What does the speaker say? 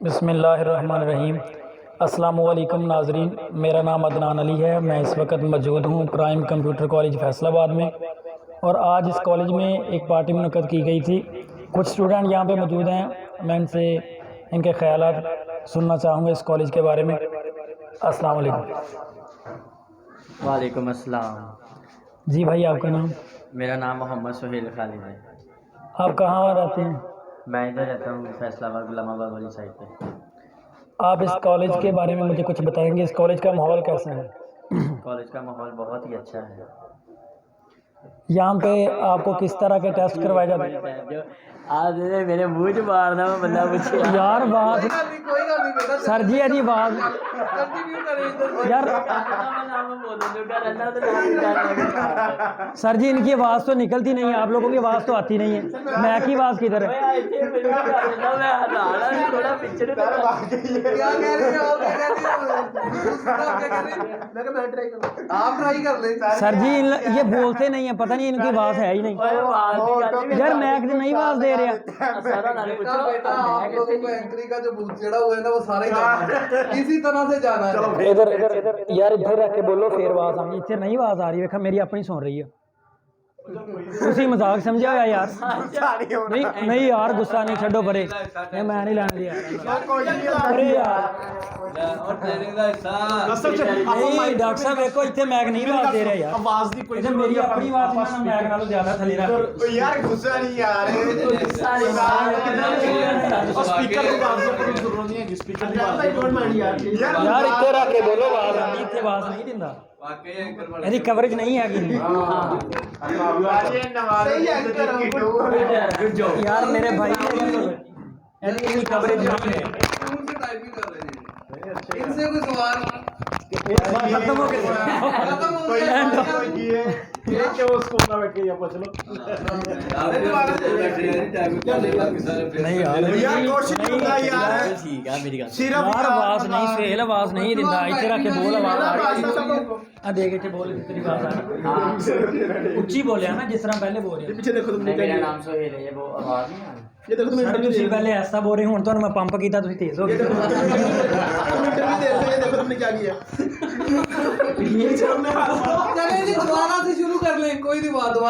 बिस्मिल्लाहिर्रहमानिर्रहीम। अस्सलाम वालेकुम नाजरीन, मेरा नाम अदनान अली है। मैं इस वक्त मौजूद हूँ प्राइम कंप्यूटर कॉलेज फैसलाबाद में, और आज इस कॉलेज में एक पार्टी मुनक़्क़द की गई थी। कुछ स्टूडेंट यहाँ पे मौजूद हैं, मैं इनसे इनके ख़यालात सुनना चाहूँगा इस कॉलेज के बारे में। अस्सलाम वालेकुम। वालेकुम अस्सलाम। जी भाई, आपका नाम? मेरा नाम मोहम्मद सुहेल खालिद है। आप कहाँ रहते हैं? मैं इधर रहता हूँ फैसलाबाद गुलामाबाद वाली साइड पे। आप इस कॉलेज के बारे में मुझे कुछ बताएंगे, इस कॉलेज का माहौल कैसा है? कॉलेज का माहौल बहुत ही अच्छा है। यहाँ पे आपको किस तरह के टेस्ट करवाए जाते हैं? आज मेरे मुंह च मारना मैं बंदा पूछे यार बात सर जी अजी बात यार सर जी, इनकी आवाज़ तो निकलती नहीं है, आप लोगों की आवाज़ तो आती नहीं है। मैक की आवाज़ किधर है? सर जी ये बोलते नहीं है, पता नहीं इनकी आवाज़ है ही नहीं यार। मैक नहीं आवाज़ दे रहे इसी तरह से जाना है। इधर यार, इधर रख के बोलो फिर आवाज़ आनी। इतने नहीं आवाज़ आ रही है, मेरी अपनी सुन रही है। ਤੁਸੀਂ ਮਜ਼ਾਕ ਸਮਝਿਆ ਹੋਇਆ ਯਾਰ? ਨਹੀਂ ਯਾਰ, ਗੁੱਸਾ ਨਹੀਂ, ਛੱਡੋ ਪਰੇ, ਇਹ ਮੈਂ ਨਹੀਂ ਲੈਣ ਦਿਆ ਅਰੇ ਯਾਰ। ਨਹੀਂ ਡਾਕਟਰ ਸਾਹਿਬ ਵੇਖੋ, ਇੱਥੇ ਮੈਕ ਨਹੀਂ ਆਵਾਜ਼ ਦੇ ਰਿਹਾ ਯਾਰ। ਆਵਾਜ਼ ਦੀ ਕੋਈ ਮੇਰੀ ਆਪਣੀ ਆਵਾਜ਼ ਨਾ ਮੈਕ ਨਾਲੋਂ ਜ਼ਿਆਦਾ ਥੱਲੇ ਰੱਖ ਯਾਰ। ਗੁੱਸਾ ਨਹੀਂ ਯਾਰ, ਸਪੀਕਰ ਦੀ ਆਵਾਜ਼ ਦੀ ਕੋਈ ਜ਼ਰੂਰਤ ਨਹੀਂ ਹੈ। ਸਪੀਕਰ ਦੀ ਆਵਾਜ਼ ਯਾਰ ਇੱਥੇ ਰੱਖ ਕੇ ਬੋਲੋ, ਆਵਾਜ਼ ਆਉਂਦੀ, ਇੱਥੇ ਆਵਾਜ਼ ਨਹੀਂ ਦਿੰਦਾ। ਇਹਦੀ ਕਵਰੇਜ ਨਹੀਂ ਹੈਗੀ यार, मेरे भाई ऐसी कवरेज नहीं है। इनसे कोई सवाल खत्म हो गया। नहीं यार, आवाज नहीं, सेल आवाज नहीं दिंदा। इत्थे रख के बोल, आवाज आ रही देख के बोल, तेरी आवाज आ रही। उच्ची बोलिया ना, जिस तरह पहले बोल रहे। पीछे देखो तुम। मेरा नाम सोहेल है, वो आवाज नहीं आ रही। ये देखो तुम इंटरव्यू ਤੁਸੀਂ ਪਹਿਲੇ ਐਸਾ ਬੋਲ ਰਹੇ, ਹੁਣ ਤੁਹਾਨੂੰ ਮੈਂ ਪੰਪ ਕੀਤਾ, ਤੁਸੀਂ ਤੇਜ਼ ਹੋ ਗਏ। इंटरव्यू दे रहे हो, देखो तुमने क्या किया। ये चले जी, दोबारा से शुरू कर लें, कोई नहीं बात, दोबारा